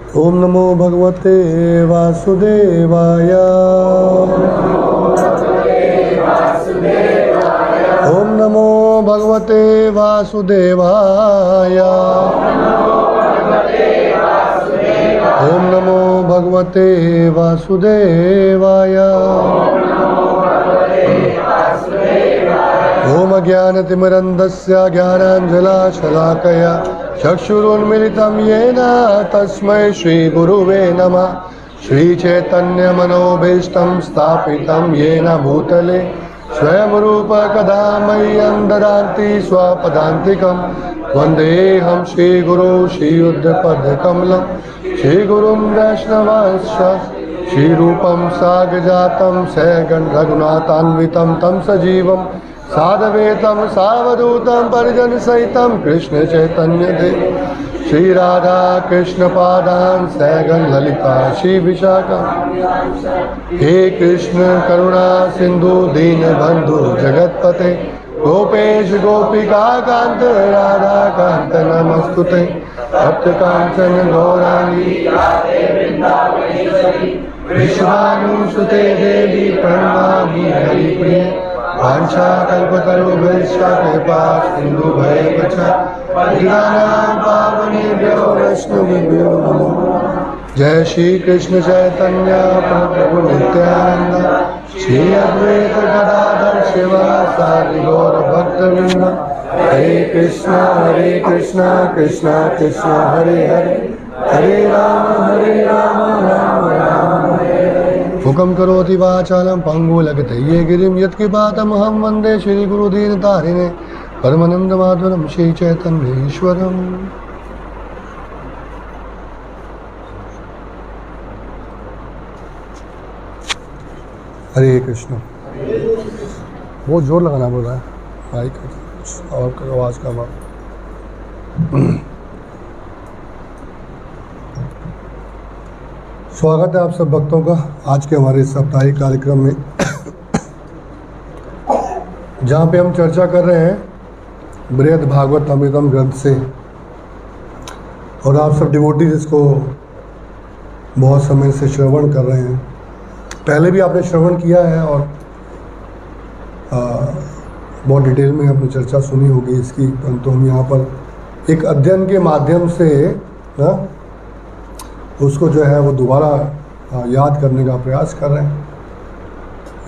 ओम नमो भगवते वासुदेवाय। ओम नमो भगवते वासुदेवाय। ओम नमो भगवते वासुदेवाय। ओम अज्ञानतिमिरन्धस्य ज्ञानाञ्जनशलाकया चक्षुरुन्मिलितं येन तस्मै श्रीगुरुवे नमः। श्रीचैतन्यमनोभीष्टं स्थापितं येन भूतले स्वयं रूप कदा मह्यं ददाति स्वपदान्तिकं। वन्देऽहं श्रीगुरो श्रीयुद्धपदकमलं श्रीगुरुं वैष्णवांश्च श्रीरूपं साग्रजातं सगण रघुनाथान्वितं तं सजीवं साधवेतं सावधूतं परिजनसहितं कृष्ण चैतन्यदेव श्री राधा कृष्ण पादान् सगण ललिता श्री विशाखा। हे कृष्ण करुणा सिंधु दीनबंधु जगत्पते गोपेश गोपिका कांत राधा कांत नमस्तुते। भक्त कांचन गौरांगी विश्वानुसुते देवी प्रणमामि हरिप्रिये। वाञ्छाकल्पतरुभ्यश्च कृपा सिन्धुभ्येव च पतितानां पावनेभ्यो वैष्णवेभ्यो नमो। जय श्री कृष्ण चैतन्य प्रभु नित्यानंद श्री अद्वैत गदाधर शिवासादि गौर भक्तवृंद। हरे कृष्णा कृष्ण कृष्ण हरे हरे हरे राम राम राम हरे हरे। हुकम करोति वाचालं पंगुलगतये गिरिं यत्कृपातमहं वन्दे श्रीगुरुदीनतारिणे परमानन्दमाधवं श्रीचैतन्येश्वरम्। हरे कृष्ण। बहुत जोर लगाना पड़ रहा है माइक और आवाज़ का बात। स्वागत है आप सब भक्तों का आज के हमारे साप्ताहिक कार्यक्रम में, जहाँ पे हम चर्चा कर रहे हैं बृहद भागवत अमृतम ग्रंथ से। और आप सब डिवोटीज इसको बहुत समय से श्रवण कर रहे हैं। पहले भी आपने श्रवण किया है और बहुत डिटेल में आपने चर्चा सुनी होगी इसकी, परंतु हम यहाँ पर एक अध्ययन के माध्यम से उसको जो है वो दोबारा याद करने का प्रयास कर रहे हैं।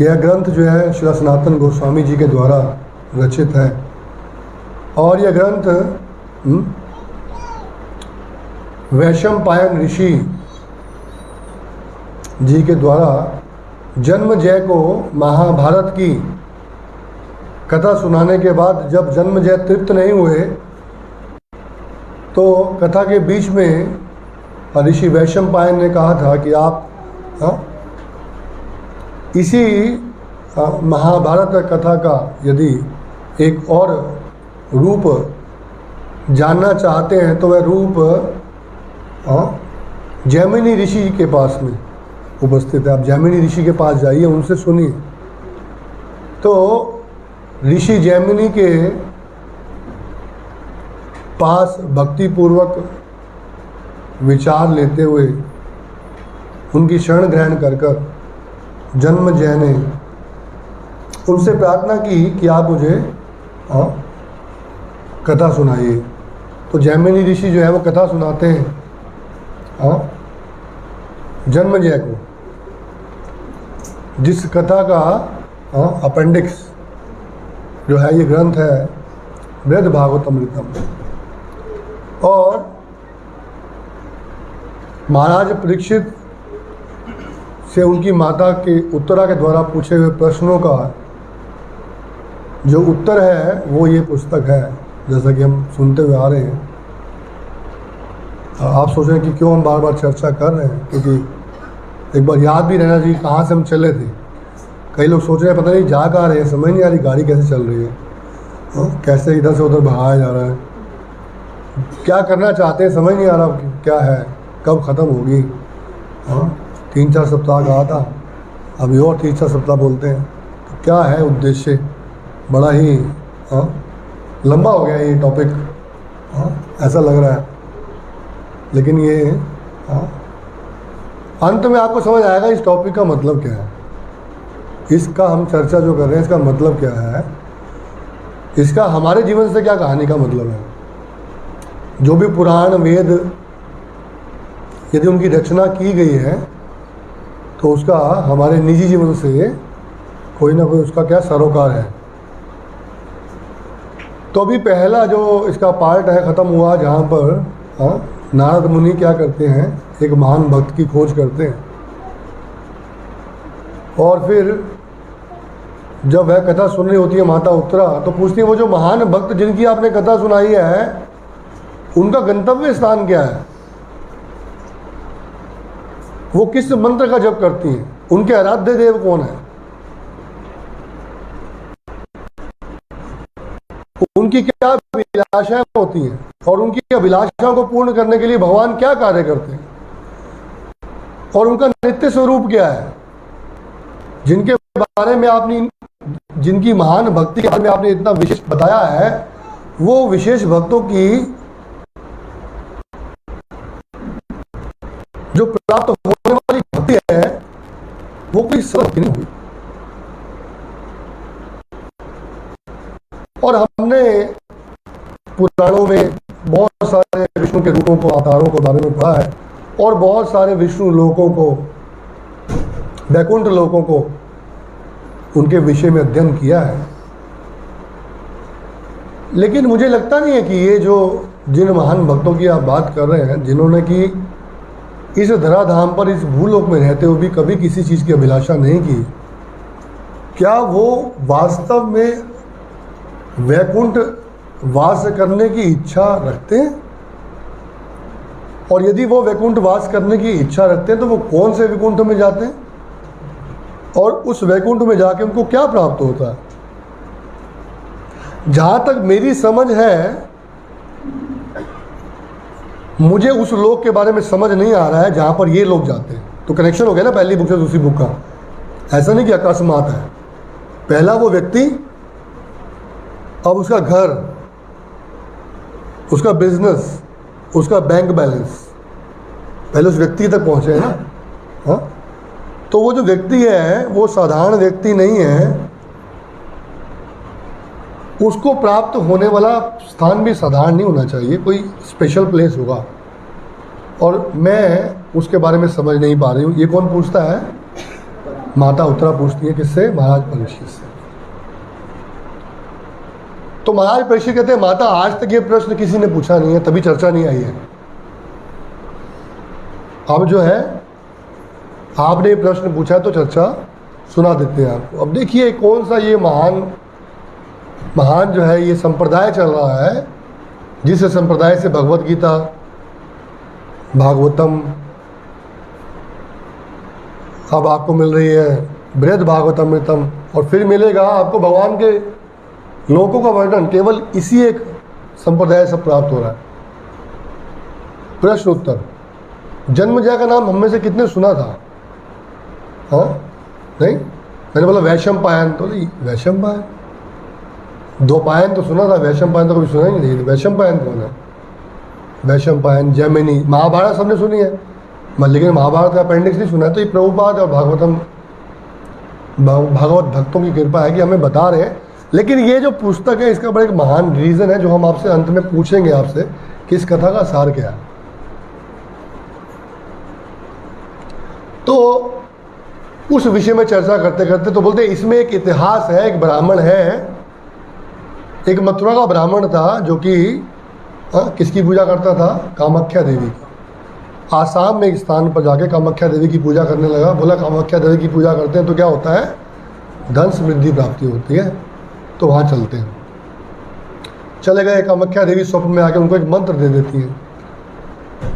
यह ग्रंथ जो है श्री सनातन गोस्वामी जी के द्वारा रचित है और यह ग्रंथ वैशंपायन ऋषि जी के द्वारा जन्मजय को महाभारत की कथा सुनाने के बाद जब जन्मजय तृप्त नहीं हुए तो कथा के बीच में ऋषि वैशंपायन ने कहा था कि आप इसी महाभारत कथा का यदि एक और रूप जानना चाहते हैं तो वह रूप जैमिनी ऋषि के पास में उपस्थित है। आप जैमिनी ऋषि के पास जाइए, उनसे सुनिए। तो ऋषि जैमिनी के पास भक्तिपूर्वक विचार लेते हुए उनकी शरण ग्रहण कर जन्मजय ने उनसे प्रार्थना की कि आप मुझे कथा सुनाइए। तो जैमिनी ऋषि जो है वो कथा सुनाते हैं जन्मजय को, जिस कथा का अपेंडिक्स जो है ये ग्रंथ है बृहद भागवत अमृतम। और महाराज परीक्षित से उनकी माता के उत्तरा के द्वारा पूछे हुए प्रश्नों का जो उत्तर है वो ये पुस्तक है, जैसा कि हम सुनते हुए आ रहे हैं। आप सोच रहे हैं कि क्यों हम बार बार चर्चा कर रहे हैं, क्योंकि एक बार याद भी रहना चाहिए कहाँ से हम चले थे। कई लोग सोच रहे हैं पता नहीं जा कहाँ रहे हैं, समझ नहीं आ रही गाड़ी कैसे चल रही है, कैसे इधर से उधर भगाया जा रहा है, क्या करना चाहते हैं समझ नहीं आ रहा क्या है, कब ख़त्म होगी। 3-4 सप्ताह कहा था, अभी और 3-4 सप्ताह बोलते हैं। तो क्या है उद्देश्य, बड़ा ही लंबा हो गया ये टॉपिक, ऐसा लग रहा है। लेकिन ये हाँ, अंत में आपको समझ आएगा इस टॉपिक का मतलब क्या है, इसका हम चर्चा जो कर रहे हैं इसका मतलब क्या है, इसका हमारे जीवन से क्या कहानी का मतलब है। जो भी पुराण वेद यदि उनकी रचना की गई है तो उसका हमारे निजी जीवन से कोई ना कोई उसका क्या सरोकार है। तो अभी पहला जो इसका पार्ट है ख़त्म हुआ, जहाँ पर नारद मुनि क्या करते हैं, एक महान भक्त की खोज करते हैं और फिर जब वह कथा सुन रही होती है माता उत्तरा, तो पूछती है वो जो महान भक्त जिनकी आपने कथा सुनाई है उनका गंतव्य स्थान क्या है, वो किस मंत्र का जप करती हैं, उनके आराध्य देव कौन है, उनकी क्या अभिलाषाएं होती हैं और उनकी अभिलाषाओं को पूर्ण करने के लिए भगवान क्या कार्य करते हैं और उनका नित्य स्वरूप क्या है, जिनके बारे में आपने, जिनकी महान भक्ति के बारे में आपने इतना विशेष बताया है, वो विशेष भक्तों की जो प्राप्त होने वाली भक्ति है वो कोई सरल भक्ति नहीं हुई। और हमने पुराणों में बहुत सारे विष्णु के रूपों को, अवतारों के बारे में पढ़ा है और बहुत सारे विष्णु लोकों को, वैकुंठ लोकों को, उनके विषय में अध्ययन किया है। लेकिन मुझे लगता नहीं है कि ये जो जिन महान भक्तों की आप बात कर रहे हैं, जिन्होंने कि इस धराधाम पर, इस भूलोक में रहते हुए भी कभी किसी चीज़ की अभिलाषा नहीं की, क्या वो वास्तव में वैकुंठ वास करने की इच्छा रखते हैं? और यदि वो वैकुंठ वास करने की इच्छा रखते हैं तो वो कौन से वैकुंठ में जाते हैं और उस वैकुंठ में जाके उनको क्या प्राप्त होता है? जहां तक मेरी समझ है, मुझे उस लोक के बारे में समझ नहीं आ रहा है जहां पर ये लोग जाते हैं। तो कनेक्शन हो गया ना पहली बुक से दूसरी बुक का। ऐसा नहीं कि अकस्मात है, पहला वो व्यक्ति, अब उसका घर, उसका बिजनेस, उसका बैंक बैलेंस, पहले उस व्यक्ति तक पहुंचे है ना। हाँ, तो वो जो व्यक्ति है वो साधारण व्यक्ति नहीं है, उसको प्राप्त होने वाला स्थान भी साधारण नहीं होना चाहिए, कोई स्पेशल प्लेस होगा। और मैं उसके बारे में समझ नहीं पा रही हूँ। ये कौन पूछता है? माता उत्तरा पूछती है। किससे? महाराज परीक्षित से। तो महाराज परीक्षित कहते हैं, माता आज तक ये प्रश्न किसी ने पूछा नहीं है, तभी चर्चा नहीं आई है। अब जो है आपने ये प्रश्न पूछा है तो चर्चा सुना देते हैं आपको। अब देखिए कौन सा ये महान जो है ये संप्रदाय चल रहा है, जिस संप्रदाय से भगवत गीता, भागवतम, अब आपको मिल रही है बृहद भागवतमृतम, और फिर मिलेगा आपको भगवान के लोकों का वर्णन, केवल इसी एक संप्रदाय से प्राप्त हो रहा है। प्रश्न उत्तर। जन्मजय का नाम हम में से कितने सुना था? हाँ नहीं, मैंने बोला वैशंपायन, तो नहीं वैशंपायन, द्वैपायन तो सुना था, वैशंपायन तो कभी सुना ही नहीं। वैशंपायन कौन है? वैशंपायन, जैमिनी, महाभारत सबने सुनी है, लेकिन महाभारत का अपेंडिक्स नहीं सुना है। तो ये प्रभुपाद और भागवत भक्तों की कृपा है कि हमें बता रहे हैं। लेकिन ये जो पुस्तक है इसका बड़ा एक महान रीज़न है जो हम आपसे अंत में पूछेंगे आपसे कि इस कथा का सार क्या है। तो उस विषय में चर्चा करते करते तो बोलते इसमें एक इतिहास है, एक ब्राह्मण है, एक मथुरा का ब्राह्मण था जो कि किसकी पूजा करता था? कामाख्या देवी की। आसाम में एक स्थान पर जाके कामाख्या देवी की पूजा करने लगा। बोला कामाख्या देवी की पूजा करते हैं तो क्या होता है? धन समृद्धि प्राप्ति होती है, तो वहाँ चलते हैं। चले गए, कामाख्या देवी स्वप्न में आके उनको एक मंत्र दे देती है।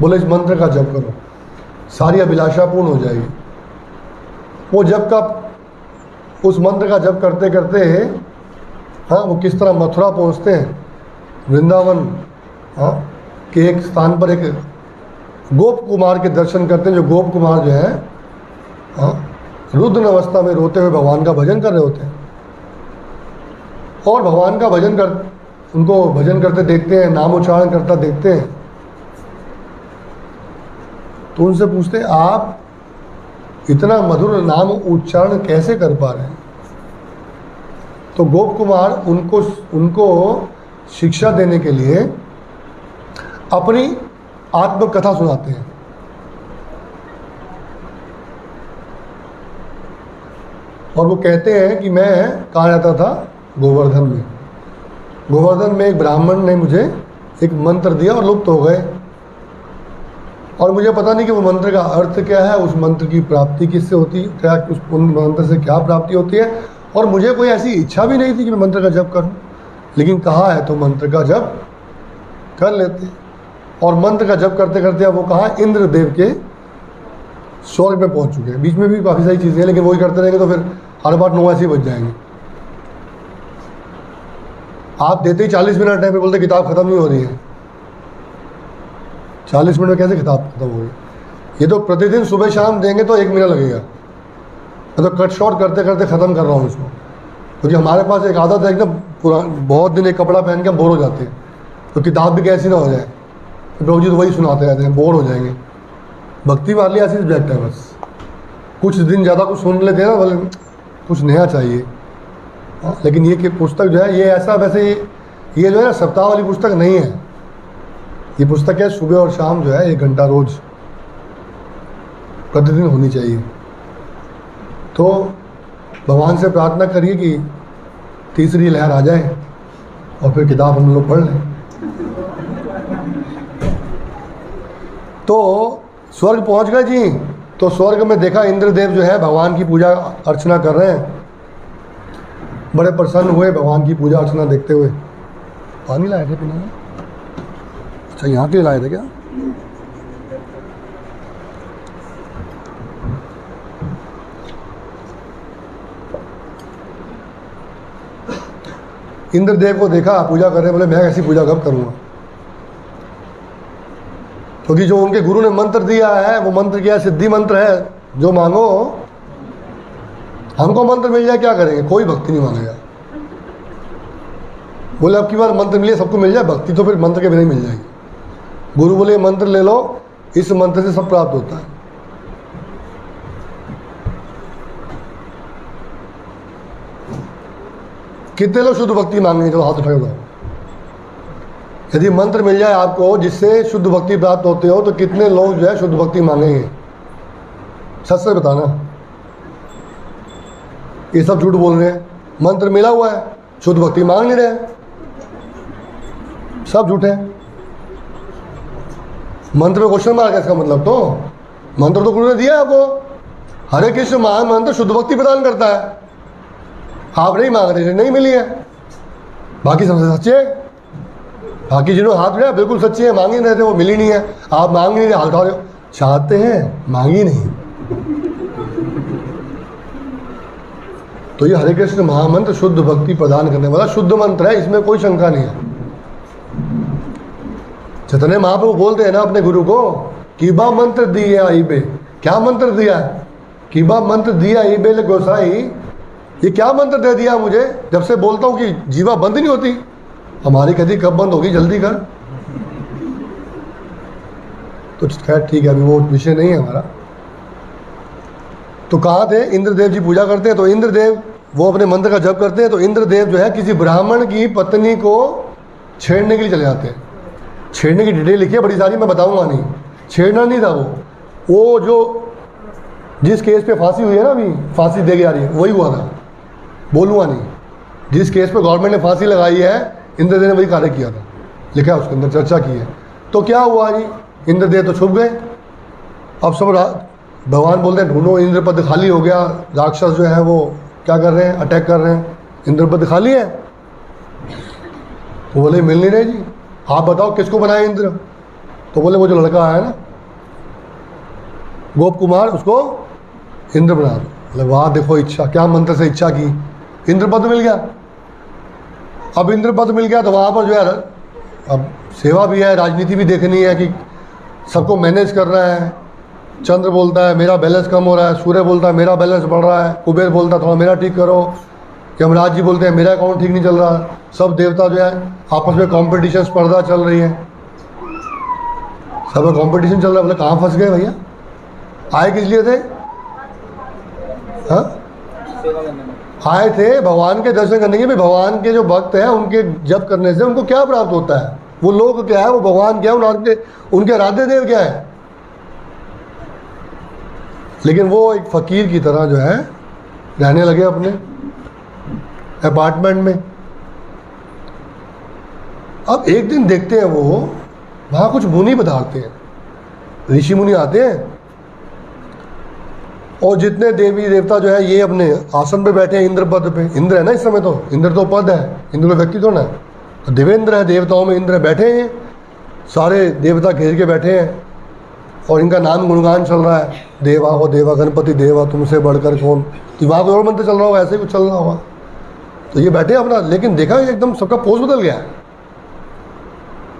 बोले इस मंत्र का जप करो, सारी अभिलाषा पूर्ण हो जाएगी। वो जप का, उस मंत्र का जप करते करते हाँ वो किस तरह मथुरा पहुँचते हैं, वृंदावन हाँ के एक स्थान पर एक गोप कुमार के दर्शन करते हैं। जो गोप कुमार जो है हाँ रुद्र अवस्था में रोते हुए भगवान का भजन कर रहे होते हैं, और भगवान का भजन कर, उनको भजन करते देखते हैं, नाम उच्चारण करता देखते हैं। तो उनसे पूछते आप इतना मधुर नाम उच्चारण कैसे कर पा रहे हैं। तो गोप कुमार उनको शिक्षा देने के लिए अपनी आत्मकथा सुनाते हैं। और वो कहते हैं कि मैं कहाँ रहता था, गोवर्धन में। गोवर्धन में एक ब्राह्मण ने मुझे एक मंत्र दिया और लुप्त हो गए, और मुझे पता नहीं कि वो मंत्र का अर्थ क्या है, उस मंत्र की प्राप्ति किससे होती है, क्या उस मंत्र से क्या प्राप्ति होती है। और मुझे कोई ऐसी इच्छा भी नहीं थी कि मैं मंत्र का जप करूं, लेकिन कहा है तो मंत्र का जप कर लेते। और मंत्र का जप करते करते अब वो कहाँ, इंद्रदेव के स्वर्ग में पहुंच चुके हैं। बीच में भी काफ़ी सारी चीज़ें हैं, लेकिन वही करते रहेंगे तो फिर हर बार 9 ऐसे ही बच जाएंगे। आप देते ही 40 मिनट है, फिर बोलते किताब खत्म नहीं हो रही है। 40 मिनट में कैसे किताब खत्म होगी? ये तो प्रतिदिन सुबह शाम देंगे तो 1 मिनट लगेगा। मैं तो कट शॉर्ट करते करते ख़त्म कर रहा हूँ इसको, क्योंकि हमारे पास एक आदत है एकदम बहुत दिन एक कपड़ा पहन के बोर हो जाते हैं, तो किताब भी कैसी ना हो जाए। तो प्रभु जी तो वही सुनाते रहते हैं, बोर हो जाएंगे। भक्ति वाली ऐसी सब्जेक्ट है, बस कुछ दिन ज़्यादा कुछ सुन लेते हैं ना, बोले कुछ नया चाहिए। लेकिन ये कि पुस्तक जो है ये ऐसा, वैसे ये जो है ना सप्ताह वाली पुस्तक नहीं है। ये पुस्तक है सुबह और शाम जो है 1 घंटा रोज प्रतिदिन होनी चाहिए। तो भगवान से प्रार्थना करिए कि तीसरी लहर आ जाए और फिर किताब हम लोग पढ़ लें। तो स्वर्ग पहुंच गए जी। तो स्वर्ग में देखा इंद्रदेव जो है भगवान की पूजा अर्चना कर रहे हैं। बड़े प्रसन्न हुए भगवान की पूजा अर्चना देखते हुए। पानी लाए थे पीने में? अच्छा, यहाँ के लिए लाए थे क्या? इंद्रदेव को देखा पूजा कर रहे, बोले मैं ऐसी पूजा कब करूँगा, क्योंकि जो उनके गुरु ने मंत्र दिया है वो मंत्र क्या, सिद्धि मंत्र है, जो मांगो हमको मंत्र मिल जाए क्या करेंगे, कोई भक्ति नहीं मांगेगा। बोले अब की बार मंत्र मिले सबको मिल जाए, भक्ति तो फिर मंत्र के बिना ही मिल जाएगी। गुरु बोले मंत्र ले लो, इस मंत्र से सब प्राप्त होता है। कितने लोग शुद्ध भक्ति मांगेंगे, चलो हाथ उठाओ। यदि मंत्र मिल जाए आपको जिससे शुद्ध भक्ति प्राप्त होते हो, तो कितने लोग जो है शुद्ध भक्ति मांगेंगे? सच से बताना। ये सब झूठ बोल रहे हैं। मंत्र मिला हुआ है, शुद्ध भक्ति मांग नहीं रहे, सब झूठ है। मंत्र में क्वेश्चन मार्क है इसका मतलब। तो मंत्र तो गुरु ने दिया आपको, हरे कृष्ण महामंत्र शुद्ध भक्ति प्रदान करता है। आप नहीं मांग रहे, नहीं मिली है। बाकी सबसे सच्चे, बाकी जिन्होंने हाथ उठाया बिल्कुल सच्चे हैं, मांग ही रहे थे, वो मिली नहीं है। आप मांग नहीं रहे, हाथ उठा रहे हो, चाहते हैं मांग ही नहीं। तो ये हरे कृष्ण महामंत्र शुद्ध भक्ति प्रदान करने वाला शुद्ध मंत्र है, इसमें कोई शंका नहीं है। चैतन्य महाप्रभु बोलते हैं ना अपने गुरु को, कीबा मंत्र दिया आई बे। क्या मंत्र दिया है? कीबा मंत्र दिया आई बे गोसाई, ये क्या मंत्र दे दिया मुझे, जब से बोलता हूँ कि जीवा बंद नहीं होती। हमारी कहती कब बंद होगी, जल्दी कर। तो खैर ठीक है, अभी वो विषय नहीं है हमारा। तो कहाँ थे इंद्रदेव जी, पूजा करते हैं। तो इंद्रदेव वो अपने मंत्र का जप करते हैं। तो इंद्रदेव जो है किसी ब्राह्मण की पत्नी को छेड़ने के लिए चले जाते हैं। छेड़ने की डिटेल लिखी है बड़ी सारी, मैं बताऊंगा नहीं। छेड़ना नहीं था वो जो जिस केस पे फांसी हुई है ना, अभी फांसी दे के आ रही है, वही हुआ था, बोलूँगा नहीं। जिस केस पे गवर्नमेंट ने फांसी लगाई है, इंद्रदेव ने वही कार्य किया था, लिखा है उसके अंदर, चर्चा की है। तो क्या हुआ जी, इंद्रदेव तो छुप गए। अब सब भगवान बोलते हैं ढूंढो, इंद्रपद खाली हो गया। राक्षस जो है वो क्या कर रहे हैं, अटैक कर रहे हैं, इंद्रपद खाली है। तो बोले मिल नहीं रहे जी, आप बताओ किसको बनाया इंद्र। तो बोले वो जो लड़का है ना गोप कुमार, उसको इंद्र बना दो। बोले वाह देखो इच्छा, क्या मंत्र से इच्छा की, इंद्रपद मिल गया। अब इंद्रपद मिल गया तो वहाँ पर जो है अब सेवा भी है, राजनीति भी देखनी है कि सबको मैनेज करना है। चंद्र बोलता है मेरा बैलेंस कम हो रहा है, सूर्य बोलता है मेरा बैलेंस बढ़ रहा है, कुबेर बोलता है थोड़ा मेरा ठीक करो, यमराज जी बोलते हैं मेरा अकाउंट ठीक नहीं चल रहा। सब देवता जो है आपस में कॉम्पिटिशन, स्पर्धा चल रही है। सब कंपटीशन चल रहा है। बोले कहाँ फंस गए भैया, आए किस लिए थे? हाँ, आए थे भगवान के दर्शन करने के। भी भगवान के जो भक्त हैं उनके जप करने से उनको क्या प्राप्त होता है? वो लोग क्या है, वो भगवान क्या है, उनके आराध्य देव क्या है? लेकिन वो एक फकीर की तरह जो है रहने लगे अपने अपार्टमेंट में। अब एक दिन देखते हैं वो वहाँ कुछ मुनि पधारते हैं, ऋषि मुनि आते हैं, और जितने देवी देवता जो है ये अपने आसन पे बैठे हैं, इंद्र पद पे। इंद्र है ना इस समय, तो इंद्र तो पद है, इंद्र को व्यक्ति थोड़ा है। देवेंद्र है, देवताओं में इंद्र बैठे हैं, सारे देवता घेर के बैठे हैं और इनका नाम गुणगान चल रहा है। देवा हो देवा, गणपति देवा, तुमसे बढ़कर कौन। तो वहाँ कोई और मंत्र चल रहा होगा, ऐसे ही कुछ चल रहा होगा। तो ये बैठे अपना, लेकिन देखा एकदम सबका पोज बदल गया है।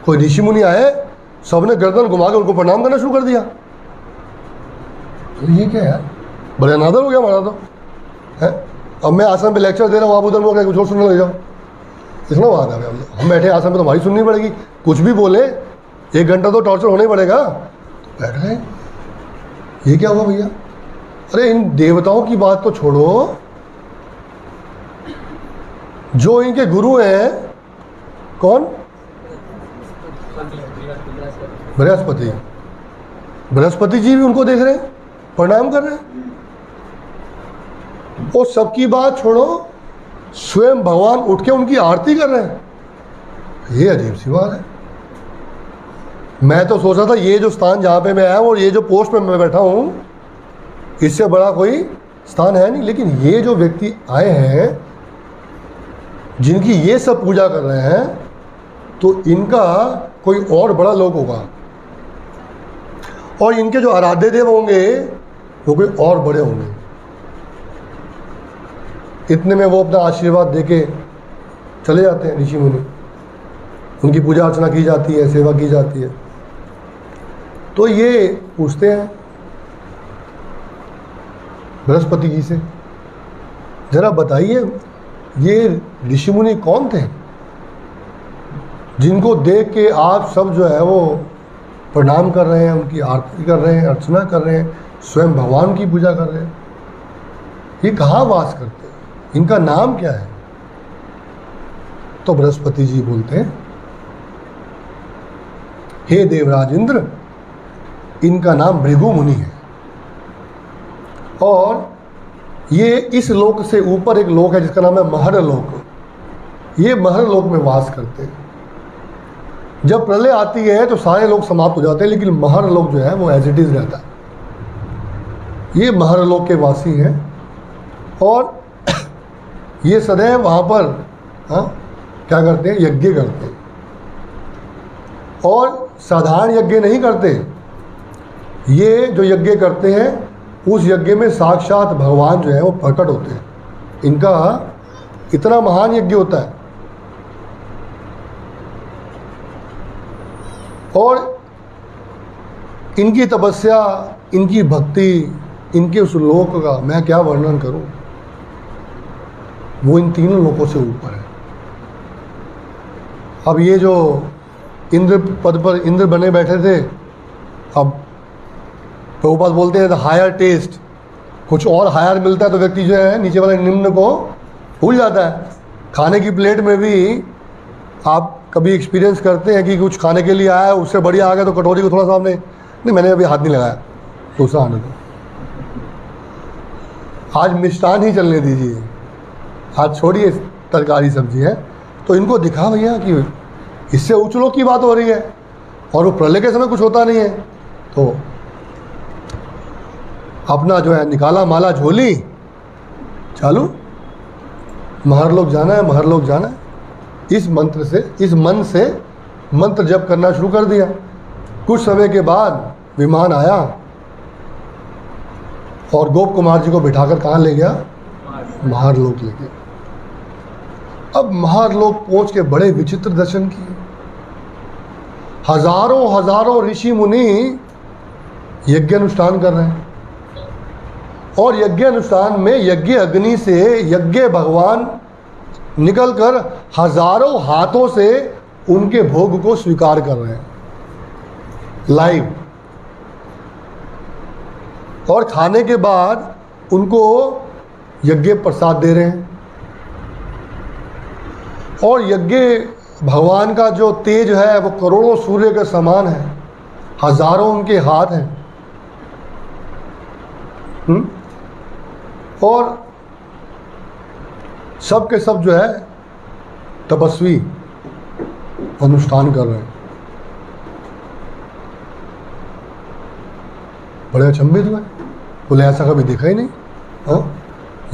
कोई ऋषि मुनि आए, सबने गर्दन घुमा के उनको प्रणाम करना शुरू कर दिया। तो ये क्या है, बड़े अनादर हो गया हमारा तो है। अब मैं आसन पे लेक्चर दे रहा हूँ, आप उधर में कुछ और सुनने लग जाओ, इतना बात है। हम बैठे आसन पे तो हमारी सुननी पड़ेगी, कुछ भी बोले 1 घंटा तो टॉर्चर होना ही पड़ेगा। बैठ गए, ये क्या हुआ भैया? अरे इन देवताओं की बात तो छोड़ो, जो इनके गुरु हैं कौन? बृहस्पति। बृहस्पति जी भी उनको देख रहे हैं, प्रणाम कर रहे हैं। और सबकी बात छोड़ो, स्वयं भगवान उठ के उनकी आरती कर रहे हैं। ये अजीब सी बात है। मैं तो सोचा था ये जो स्थान जहाँ पे मैं आया हूँ और ये जो पोस्ट पे मैं बैठा हूँ, इससे बड़ा कोई स्थान है नहीं। लेकिन ये जो व्यक्ति आए हैं जिनकी ये सब पूजा कर रहे हैं, तो इनका कोई और बड़ा लोक होगा, और इनके जो आराध्य देव होंगे वो कोई और बड़े होंगे। इतने में वो अपना आशीर्वाद देके चले जाते हैं ऋषि मुनि। उनकी पूजा अर्चना की जाती है, सेवा की जाती है। तो ये पूछते हैं बृहस्पति जी से, जरा बताइए ये ऋषि मुनि कौन थे जिनको देख के आप सब जो है वो प्रणाम कर रहे हैं, उनकी आरती कर रहे हैं, अर्चना कर रहे हैं, स्वयं भगवान की पूजा कर रहे हैं? ये कहाँ वास करते हैं, इनका नाम क्या है? तो बृहस्पति जी बोलते हैं, हे देवराज इंद्र, इनका नाम भृगु मुनि है, और ये इस लोक से ऊपर एक लोक है जिसका नाम है महर लोक। ये महर लोक में वास करते हैं। जब प्रलय आती है तो सारे लोग समाप्त हो जाते हैं, लेकिन महर लोक जो है वो एज इट इज रहता है। ये महर लोक के वासी हैं, और ये सदैव वहाँ पर क्या करते हैं, यज्ञ करते हैं। और साधारण यज्ञ नहीं करते, ये जो यज्ञ करते हैं उस यज्ञ में साक्षात भगवान जो है वो प्रकट होते हैं। इनका इतना महान यज्ञ होता है। और इनकी तपस्या, इनकी भक्ति, इनके उस लोक का मैं क्या वर्णन करूं। वो इन तीनों लोकों से ऊपर है। अब ये जो इंद्र पद पर इंद्र बने बैठे थे, अब प्रभुपाद बोलते हैं हायर टेस्ट, कुछ और हायर मिलता है तो व्यक्ति जो है नीचे वाले निम्न को भूल जाता है। खाने की प्लेट में भी आप कभी एक्सपीरियंस करते हैं कि कुछ खाने के लिए आया, उससे बढ़िया आ गया तो कटोरी को थोड़ा सामने, नहीं मैंने अभी हाथ नहीं लगाया, दूसरा आने दो, आज मिष्टान ही चलने दीजिए, आज छोड़िए तरकारी सब्जी है। तो इनको दिखा भैया कि इससे उच्च लोक की बात हो रही है, और वो प्रलय के समय कुछ होता नहीं है। तो अपना जो है निकाला माला झोली, चालू महर लोक जाना है, महर लोक जाना है। इस मंत्र से, इस मन से मंत्र जप करना शुरू कर दिया। कुछ समय के बाद विमान आया और गोप कुमार जी को बिठाकर कहाँ ले गया, महर लोक ले गया। अब महर लोक पहुंच के बड़े विचित्र दर्शन किए। हजारों हजारों ऋषि मुनि यज्ञ अनुष्ठान कर रहे हैं, और यज्ञ अनुष्ठान में यज्ञ अग्नि से यज्ञ भगवान निकलकर हजारों हाथों से उनके भोग को स्वीकार कर रहे हैं। लाइव, और खाने के बाद उनको यज्ञ प्रसाद दे रहे हैं। और यज्ञ भगवान का जो तेज है वो करोड़ों सूर्य के समान है, हजारों उनके हाथ हैं। और सब के सब जो है तपस्वी अनुष्ठान कर रहे हैं। बड़े अचंभित हुए, बोले ऐसा कभी देखा ही नहीं। हाँ,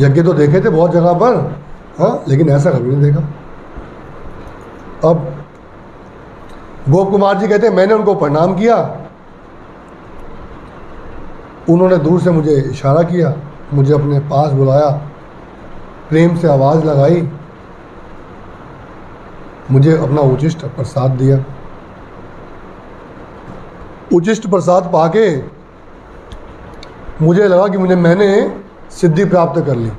यज्ञ तो देखे थे बहुत जगह पर, हाँ, लेकिन ऐसा कभी नहीं देखा। अब गोप कुमार जी कहते हैं मैंने उनको प्रणाम किया, उन्होंने दूर से मुझे इशारा किया, मुझे अपने पास बुलाया, प्रेम से आवाज़ लगाई, मुझे अपना उचिष्ट प्रसाद दिया। उचिष्ट प्रसाद पाके मुझे लगा कि मैंने सिद्धि प्राप्त कर ली।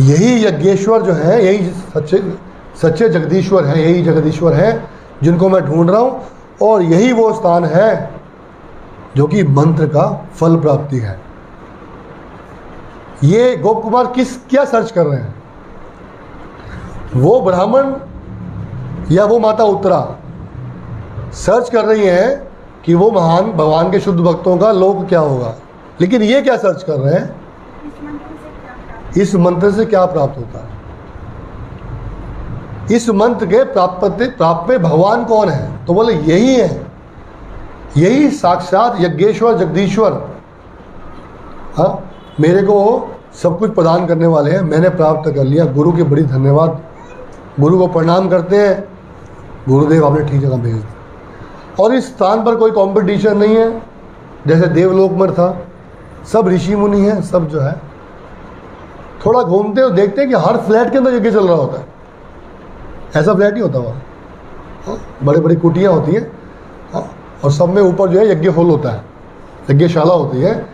यही यज्ञेश्वर जो है, यही सच्चे जगदीश्वर है, यही जगदीश्वर है जिनको मैं ढूंढ रहा हूँ। और यही वो स्थान है जो कि मंत्र का फल प्राप्ति है। ये गोप कुमार क्या सर्च कर रहे हैं? वो ब्राह्मण या वो माता उत्तरा सर्च कर रही है कि वो महान भगवान के शुद्ध भक्तों का लोक क्या होगा, लेकिन ये क्या सर्च कर रहे हैं? इस मंत्र से क्या प्राप्त होता है, इस मंत्र के प्राप्त भगवान कौन है? तो बोले यही है, यही साक्षात यज्ञेश्वर जगदीश्वर, हाँ, मेरे को सब कुछ प्रदान करने वाले हैं। मैंने प्राप्त कर लिया, गुरु के बड़ी धन्यवाद। गुरु को प्रणाम करते हैं, गुरुदेव आपने ठीक जगह भेज दिया। और इस स्थान पर कोई कंपटीशन नहीं है जैसे देवलोक में था, सब ऋषि मुनि हैं, सब जो है थोड़ा घूमते और देखते हैं कि हर फ्लैट के अंदर यज्ञ चल रहा होता है। ऐसा फ्लैट नहीं होता वहाँ, बड़े बड़ी कुटियाँ होती हैं, और सब में ऊपर जो है यज्ञ हॉल होता है, यज्ञशाला होती है,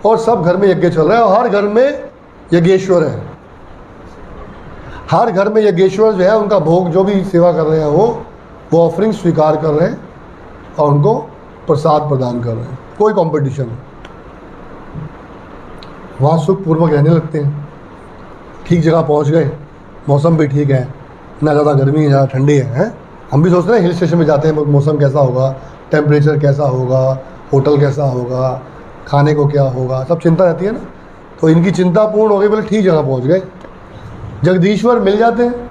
और सब घर में यज्ञ चल रहा है, और हर घर में यज्ञेश्वर है। हर घर में यज्ञेश्वर जो है उनका भोग, जो भी सेवा कर रहे हैं वो ऑफरिंग स्वीकार कर रहे हैं और उनको प्रसाद प्रदान कर रहे हैं। कोई कंपटीशन नहीं, वहाँ सुखपूर्वक रहने लगते हैं। ठीक जगह पहुँच गए, मौसम भी ठीक है, ना ज़्यादा गर्मी है, ज़्यादा ठंडी है। हम भी सोच रहे हैं हिल स्टेशन में जाते हैं, मौसम कैसा होगा, टेम्परेचर कैसा होगा, होटल कैसा होगा, खाने को क्या होगा, सब चिंता रहती है ना। तो इनकी चिंता पूर्ण हो गई, बोले ठीक जगह पहुँच गए, जगदीश्वर मिल जाते हैं।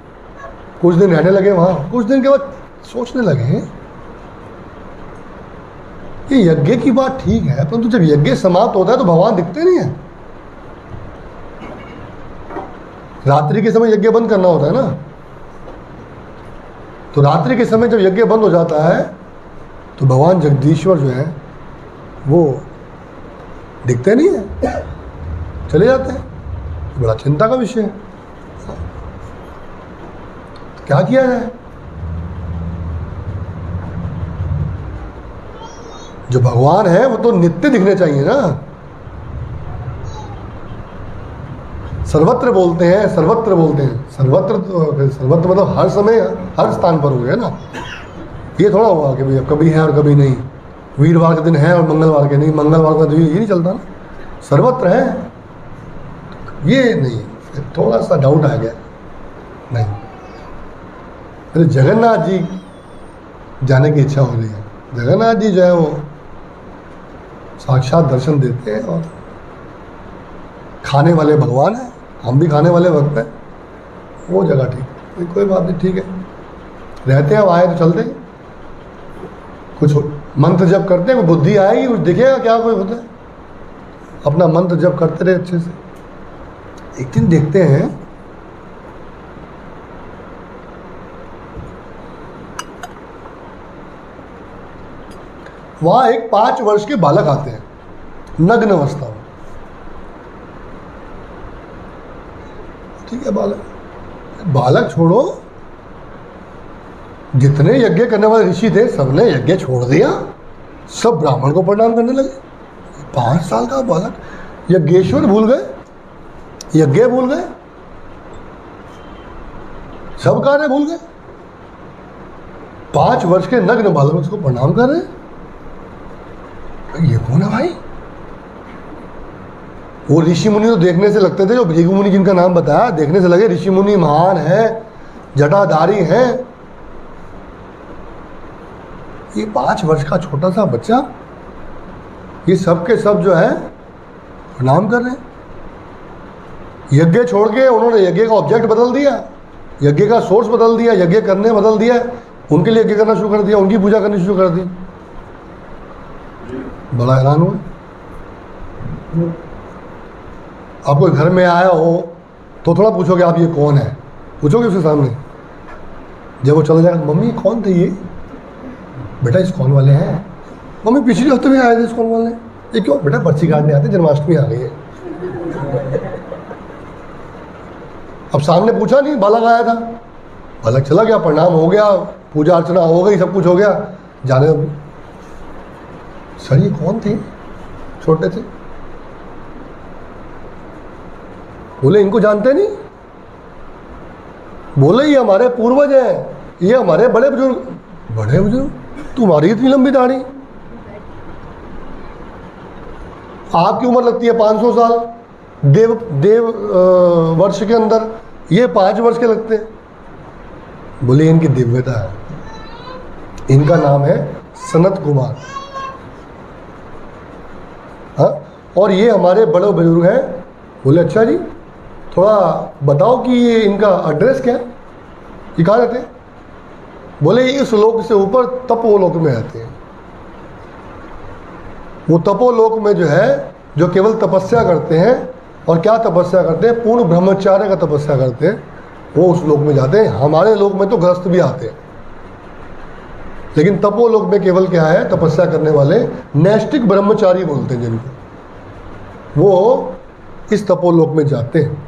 कुछ दिन रहने लगे वहाँ, कुछ दिन के बाद सोचने लगे ये यज्ञ की बात ठीक है, परंतु जब यज्ञ समाप्त होता है तो भगवान दिखते नहीं है। रात्रि के समय यज्ञ बंद करना होता है ना, तो रात्रि के समय जब यज्ञ बंद हो जाता है तो भगवान जगदीश्वर जो है वो दिखते नहीं है, चले जाते हैं। तो बड़ा चिंता का विषय है, तो क्या किया जाए? जो भगवान है वो तो नित्य दिखने चाहिए ना। सर्वत्र बोलते हैं, सर्वत्र बोलते हैं, सर्वत्र मतलब हर समय हर स्थान पर हो गया ना। ये थोड़ा हुआ कि भाई कभी है और कभी नहीं, वीरवार के दिन है और मंगलवार के नहीं, मंगलवार का दिन ये नहीं चलता ना, सर्वत्र है। ये नहीं, थोड़ा सा डाउट आ गया। नहीं, फिर जगन्नाथ जी जाने की इच्छा हो रही है। जगन्नाथ जी जो है वो साक्षात दर्शन देते हैं और खाने वाले भगवान हैं, हम भी खाने वाले भक्त हैं। वो जगह ठीक, कोई बात नहीं, ठीक है, रहते हैं। अब आए तो चलते हैं, कुछ मंत्र जप करते हैं, बुद्धि आएगी, कुछ दिखेगा क्या कोई होता है। अपना मंत्र जप करते रहे अच्छे से। एक दिन देखते हैं वहाँ एक 5 वर्ष के बालक आते हैं, नग्न अवस्था में। ठीक है, बालक छोड़ो, जितने यज्ञ करने वाले ऋषि थे सबने यज्ञ छोड़ दिया, सब ब्राह्मण को प्रणाम करने लगे। 5 साल का बालक, यज्ञेश्वर भूल गए, यज्ञ भूल गए, सब कार्य भूल गए। 5 वर्ष के नग्न बालक उसको प्रणाम कर रहे हैं। ये कौन है भाई? वो ऋषि मुनि तो देखने से लगते थे, जो भृगु मुनि जिनका नाम बताया, देखने से लगे ऋषि मुनि महान है, जटाधारी है। ये 5 वर्ष का छोटा सा बच्चा, ये सब के सब जो है प्रणाम कर रहे हैं। यज्ञ छोड़ के उन्होंने यज्ञ का ऑब्जेक्ट बदल दिया, यज्ञ का सोर्स बदल दिया, यज्ञ करने बदल दिया, उनके लिए यज्ञ करना शुरू कर दिया, उनकी पूजा करनी शुरू कर दी। बड़ा हैरान हुआ। आप कोई घर में आया हो तो थोड़ा पूछोगे आप ये कौन है, पूछोगे उसके सामने। जब वो चला जाएगा, मम्मी कौन थे ये? बेटा इस्कॉन वाले हैं। मम्मी पिछले हफ्ते में आए थे इस्कॉन वाले। ये क्यों? बेटा पर्ची काटने आते, जन्माष्टमी आ गई है। अब सामने पूछा नहीं, बालक आया था, बालक चला गया, प्रणाम हो गया, पूजा अर्चना हो गई, सब कुछ हो गया, जाने। सर ये कौन थे? छोटे थे। बोले इनको जानते नहीं? बोले ये हमारे पूर्वज हैं, ये हमारे बड़े बुजुर्ग। बड़े बुजुर्ग? तुम्हारी इतनी लंबी दाढ़ी, आपकी उम्र लगती है 500 साल देव वर्ष के अंदर, ये 5 वर्ष के लगते हैं। बोले इनकी दिव्यता है, इनका नाम है सनत कुमार। हाँ, और ये हमारे बड़े बुजुर्ग हैं। बोले अच्छा जी, थोड़ा बताओ कि ये इनका एड्रेस क्या है, ये कहाँ रहते हैं? बोले इस लोक से ऊपर तपोलोक में रहते हैं। वो तपोलोक में जो है, जो केवल तपस्या करते हैं, और क्या तपस्या करते हैं? पूर्ण ब्रह्मचार्य का तपस्या करते हैं, वो उस लोक में जाते हैं। हमारे लोक में तो गृहस्थ भी आते हैं, लेकिन तपोलोक में केवल क्या है? तपस्या करने वाले नैष्टिक ब्रह्मचारी बोलते हैं जिनको, वो इस तपोलोक में जाते हैं।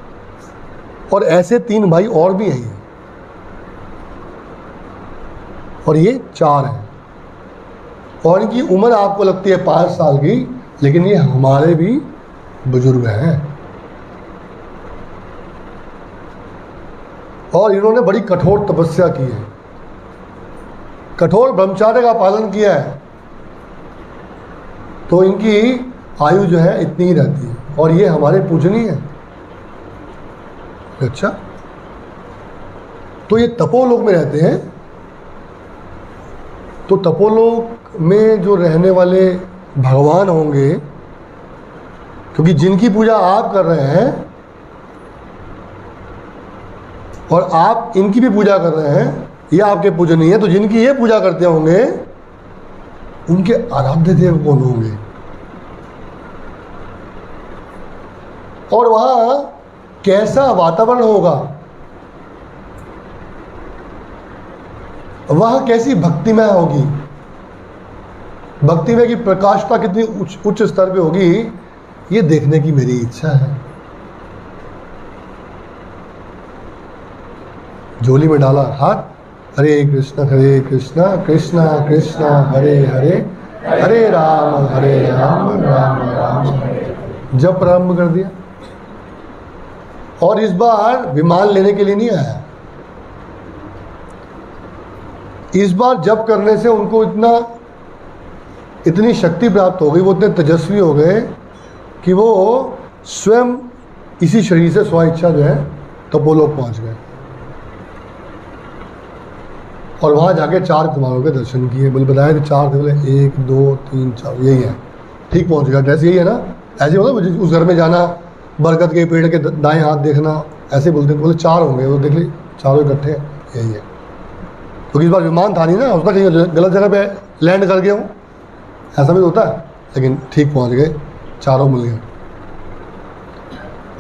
और ऐसे 3 भाई और भी हैं, और ये 4 हैं, और इनकी उम्र आपको लगती है 5 साल की, लेकिन ये हमारे भी बुजुर्ग हैं। और इन्होंने बड़ी कठोर तपस्या की है, कठोर ब्रह्मचार्य का पालन किया है, तो इनकी आयु जो है इतनी ही रहती है, और ये हमारे पूजनीय हैं। अच्छा, तो ये तपोलोक में रहते हैं। तो तपोलोक में जो रहने वाले भगवान होंगे, क्योंकि जिनकी पूजा आप कर रहे हैं और आप इनकी भी पूजा कर रहे हैं, ये आपके पूजनीय है, तो जिनकी ये पूजा करते होंगे उनके आराध्य देव कौन होंगे? और वहाँ कैसा वातावरण होगा, वह कैसी भक्तिमय होगी, भक्तिमय की प्रकाशता कितनी उच्च स्तर पे होगी, ये देखने की मेरी इच्छा है। झोली में डाला हाथ, हरे कृष्णा कृष्णा कृष्णा हरे हरे, हरे राम राम राम हरे। जप प्रारंभ कर दिया। और इस बार विमान लेने के लिए नहीं आया, इस बार जप करने से उनको इतनी शक्ति प्राप्त हो गई, वो इतने तेजस्वी हो गए कि वो स्वयं इसी शरीर से स्वेच्छा जो है तपोलोक पहुंच गए, और वहाँ जाके 4 कुमारों के दर्शन किए। बोले बताया थे 4 थे, बोले 1 2 3 4 यही है, ठीक पहुँच गया। ड्रेस यही है ना, ऐसे बोला उस घर में जाना, बरगद के पेड़ के दाएं हाथ देखना, ऐसे बोलते थे। बोले 4 होंगे, वो देख ली 4 इकट्ठे यही है। क्योंकि इस बार विमान था नहीं ना, उसका कहीं गलत जगह पे लैंड कर गया हूँ, ऐसा भी होता है, लेकिन ठीक पहुँच गए, 4 मिल गए।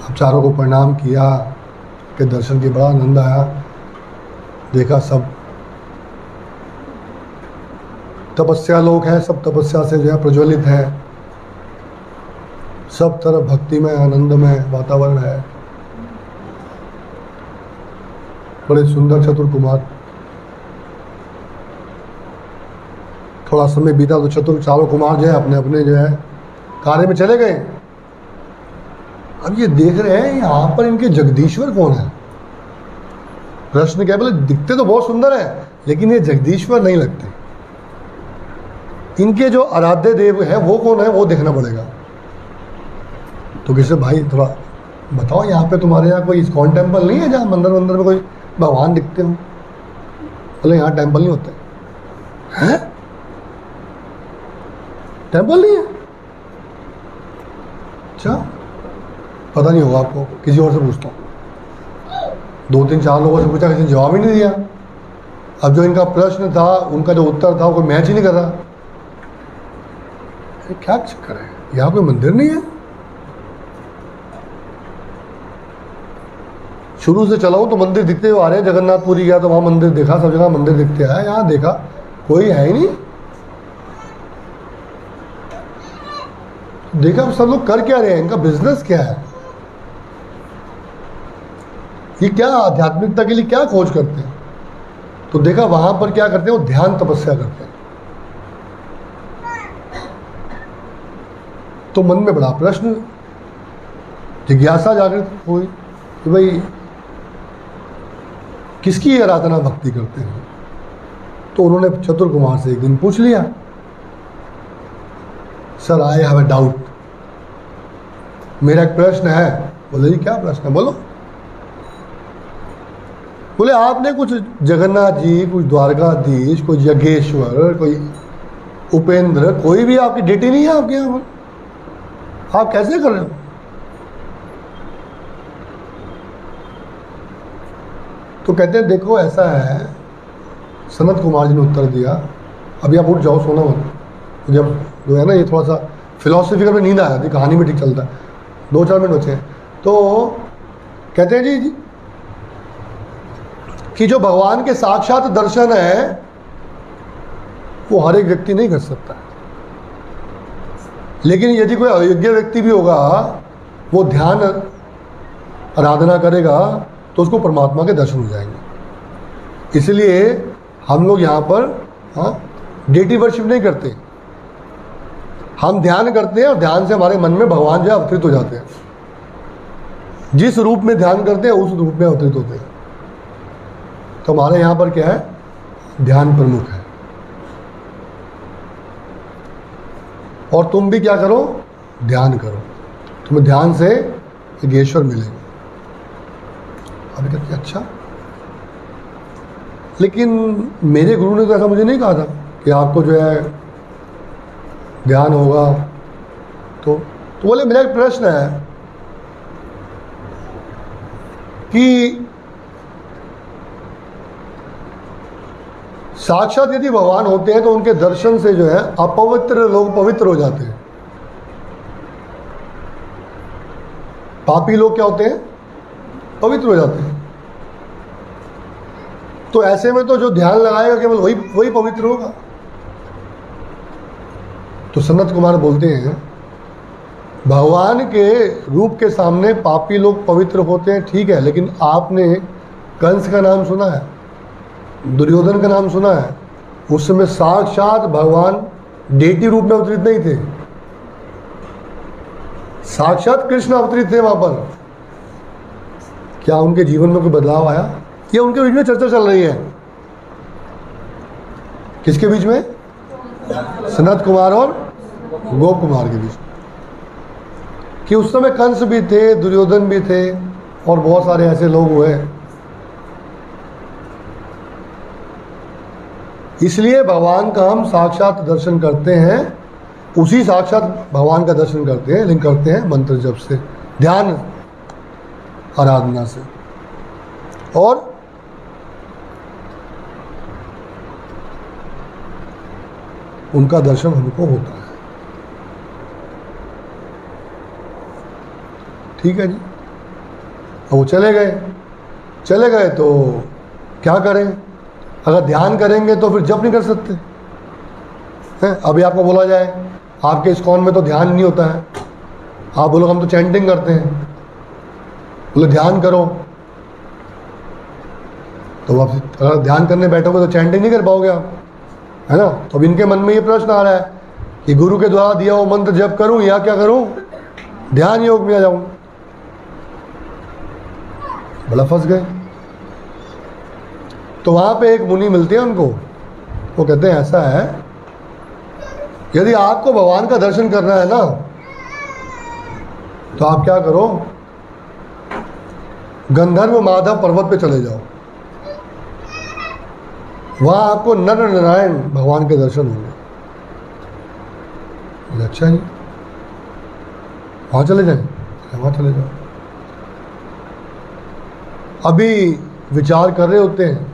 अब 4 को प्रणाम किया, के दर्शन के बड़ा आनंद आया। देखा सब तपस्या लोग हैं, सब तपस्या से जो है प्रज्वलित है, सब तरफ भक्तिमय आनंदमय वातावरण है। बड़े सुंदर चतुर कुमार। थोड़ा समय बीता तो चतुर 4 कुमार जो है अपने अपने जो है कार्य में चले गए। अब ये देख रहे हैं यहाँ पर इनके जगदीश्वर कौन है। प्रश्न क्या, बोले दिखते तो बहुत सुंदर है, लेकिन ये जगदीश्वर नहीं लगते। इनके जो आराध्य देव है वो कौन है वो देखना पड़ेगा। तो किसी भाई थोड़ा बताओ, यहाँ पे तुम्हारे यहाँ कोई इस्कॉन टेम्पल नहीं है जहाँ मंदिर में कोई भगवान दिखते हो? बोले यहाँ टेम्पल नहीं होते हैं, टेम्पल नहीं है। अच्छा, पता नहीं होगा आपको, किसी और से पूछता हूँ। 2-3-4 लोगों से पूछा, किसी ने जवाब ही नहीं दिया। अब जो इनका प्रश्न था, उनका जो उत्तर था, वो कोई मैच ही नहीं कर रहा। क्या चक्कर है, यहाँ कोई मंदिर नहीं है? शुरू से चलाऊं तो मंदिर दिखते हुए आ रहे हैं। जगन्नाथपुरी गया तो वहाँ मंदिर देखा, सब जगह मंदिर दिखते आया, यहाँ देखा कोई है ही नहीं। देखा सब लोग कर क्या रहे हैं, इनका बिजनेस क्या है, ये क्या आध्यात्मिकता के लिए क्या खोज करते हैं। तो देखा वहां पर क्या करते हैं, वो ध्यान तपस्या करते हैं। तो मन में बड़ा प्रश्न, जिज्ञासा जागृत हुई कि भाई किसकी आराधना भक्ति करते हैं। तो उन्होंने चतुर कुमार से एक दिन पूछ लिया, sir I have a doubt, मेरा एक प्रश्न है। बोले जी क्या प्रश्न है, बोलो। बोले आपने कुछ जगन्नाथ जी, कुछ द्वारकाधीश, कोई यज्ञेश्वर, कोई उपेंद्र, कोई भी आपकी डेटी नहीं है आपके यहाँ पर, आप कैसे कर रहे हो? तो कहते हैं देखो ऐसा है, सनत कुमार जी ने उत्तर दिया। अभी आप उठ जाओ, सोना मत, जब जो है ना ये थोड़ा सा फिलोसफिकल में नींद आ जाती, कहानी में ठीक चलता है, 2-4 मिनट बचे। तो कहते हैं जी कि जो भगवान के साक्षात दर्शन है वो हर एक व्यक्ति नहीं कर सकता, लेकिन यदि कोई अयोग्य व्यक्ति भी होगा, वो ध्यान आराधना करेगा तो उसको परमात्मा के दर्शन हो जाएंगे। इसलिए हम लोग यहाँ पर डेटी वर्शिप नहीं करते, हम ध्यान करते हैं और ध्यान से हमारे मन में भगवान जो है अवतरित हो जाते हैं। जिस रूप में ध्यान करते हैं उस रूप में अवतरित होते हैं। तो हमारे यहाँ पर क्या है, ध्यान प्रमुख है। और तुम भी क्या करो, ध्यान करो, तुम्हें ध्यान से ईश्वर मिलेगा। अभी कहते अच्छा, लेकिन मेरे गुरु ने तो ऐसा मुझे नहीं कहा था कि आपको जो है ध्यान होगा। तो बोले मेरा एक प्रश्न है कि साक्षात यदि भगवान होते हैं तो उनके दर्शन से जो है अपवित्र लोग पवित्र हो जाते हैं, पापी लोग क्या होते हैं, पवित्र हो जाते हैं। तो ऐसे में तो जो ध्यान लगाएगा केवल वही पवित्र होगा। तो सनत कुमार बोलते हैं भगवान के रूप के सामने पापी लोग पवित्र होते हैं, ठीक है, लेकिन आपने कंस का नाम सुना है, दुर्योधन का नाम सुना है, उस समय साक्षात भगवान डेटी रूप में अवतरित नहीं थे, साक्षात कृष्ण अवतरित थे वहां पर। क्या उनके जीवन में कोई बदलाव आया? ये उनके बीच में चर्चा चल रही है। किसके बीच में? सनत कुमार और गोप कुमार के बीच, कि उस समय कंस भी थे, दुर्योधन भी थे और बहुत सारे ऐसे लोग हुए। इसलिए भगवान का हम साक्षात दर्शन करते हैं, उसी साक्षात भगवान का दर्शन करते हैं, लेकिन करते हैं मंत्र जप से, ध्यान आराधना से। और उनका दर्शन हमको होता है। ठीक है जी। अब वो चले गए तो क्या करें? अगर ध्यान करेंगे तो फिर जप नहीं कर सकते हैं। अभी आपको बोला जाए आपके इस्कॉन में तो ध्यान नहीं होता है, आप बोलो हम तो चैंटिंग करते हैं, बोले ध्यान करो, तो आप अगर ध्यान करने बैठोगे तो चैंटिंग नहीं कर पाओगे आप, है ना। तो अब इनके मन में ये प्रश्न आ रहा है कि गुरु के द्वारा दिया हुआ मंत्र जप करूं या क्या करूं, ध्यान योग में आ जाऊं। बड़ा फंस गए। तो वहां पे एक मुनि मिलते हैं उनको, वो कहते हैं ऐसा है यदि आपको भगवान का दर्शन करना है ना, तो आप क्या करो, गंधर्व माधव पर्वत पे चले जाओ। वहां आपको नर नारायण भगवान के दर्शन होंगे। अच्छा जी, वहां चले जाएं, वहां चले जाओ। अभी विचार कर रहे होते हैं,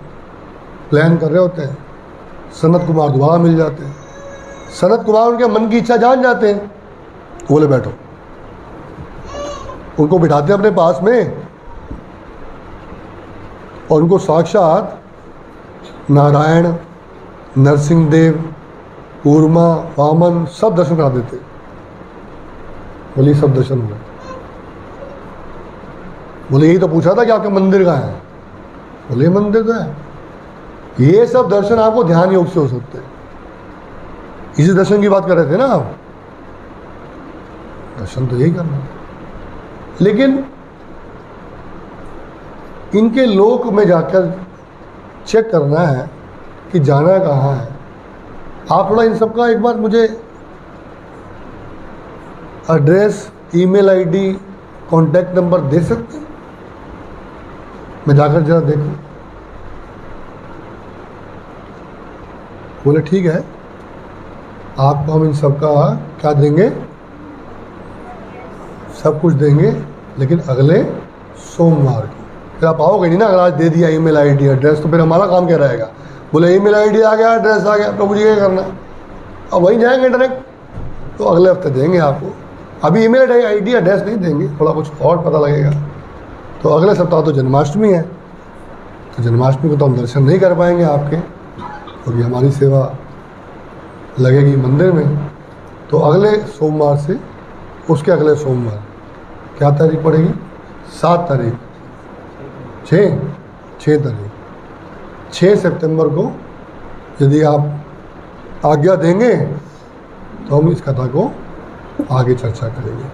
प्लान कर रहे होते हैं, सनत कुमार दोबारा मिल जाते हैं। सनत कुमार उनके मन की इच्छा जान जाते हैं, बोले बैठो। उनको बिठाते हैं अपने पास में और उनको साक्षात नारायण, नरसिंह देव, कूर्मा, वामन सब दर्शन करा देते। बोले सब दर्शन हुए। बोले यही तो पूछा था कि आपका मंदिर कहाँ है। बोले मंदिर तो है। ये सब दर्शन आपको ध्यान योग से हो सकते हैं। इसी दर्शन की बात कर रहे थे ना आप। दर्शन तो यही करना है, लेकिन इनके लोक में जाकर चेक करना है कि जाना कहाँ है। आप थोड़ा इन सबका एक बार मुझे address, email ID, contact number दे सकते हैं? मैं जाकर जरा देखूं। बोले ठीक है, आपको हम इन सबका क्या देंगे, सब कुछ देंगे, लेकिन अगले सोमवार को। फिर आप आओगे नहीं ना, अगर आज दे दिया ईमेल आईडी, एड्रेस, तो फिर हमारा काम क्या रहेगा। बोले ईमेल आईडी आ गया, एड्रेस आ गया, प्रभु जी क्या करना है, अब वहीं जाएंगे डायरेक्ट। तो अगले हफ्ते देंगे आपको। अभी ईमेल आईडी एड्रेस नहीं देंगे, थोड़ा कुछ और पता लगेगा। तो अगले सप्ताह तो जन्माष्टमी है, तो जन्माष्टमी को तो हम दर्शन नहीं कर पाएंगे आपके, क्योंकि हमारी सेवा लगेगी मंदिर में। तो अगले सोमवार से उसके अगले सोमवार, क्या तारीख पड़ेगी, 7 तारीख, 6 तारीख, 6 सितंबर को यदि आप आज्ञा देंगे तो हम इस कथा को आगे चर्चा करेंगे।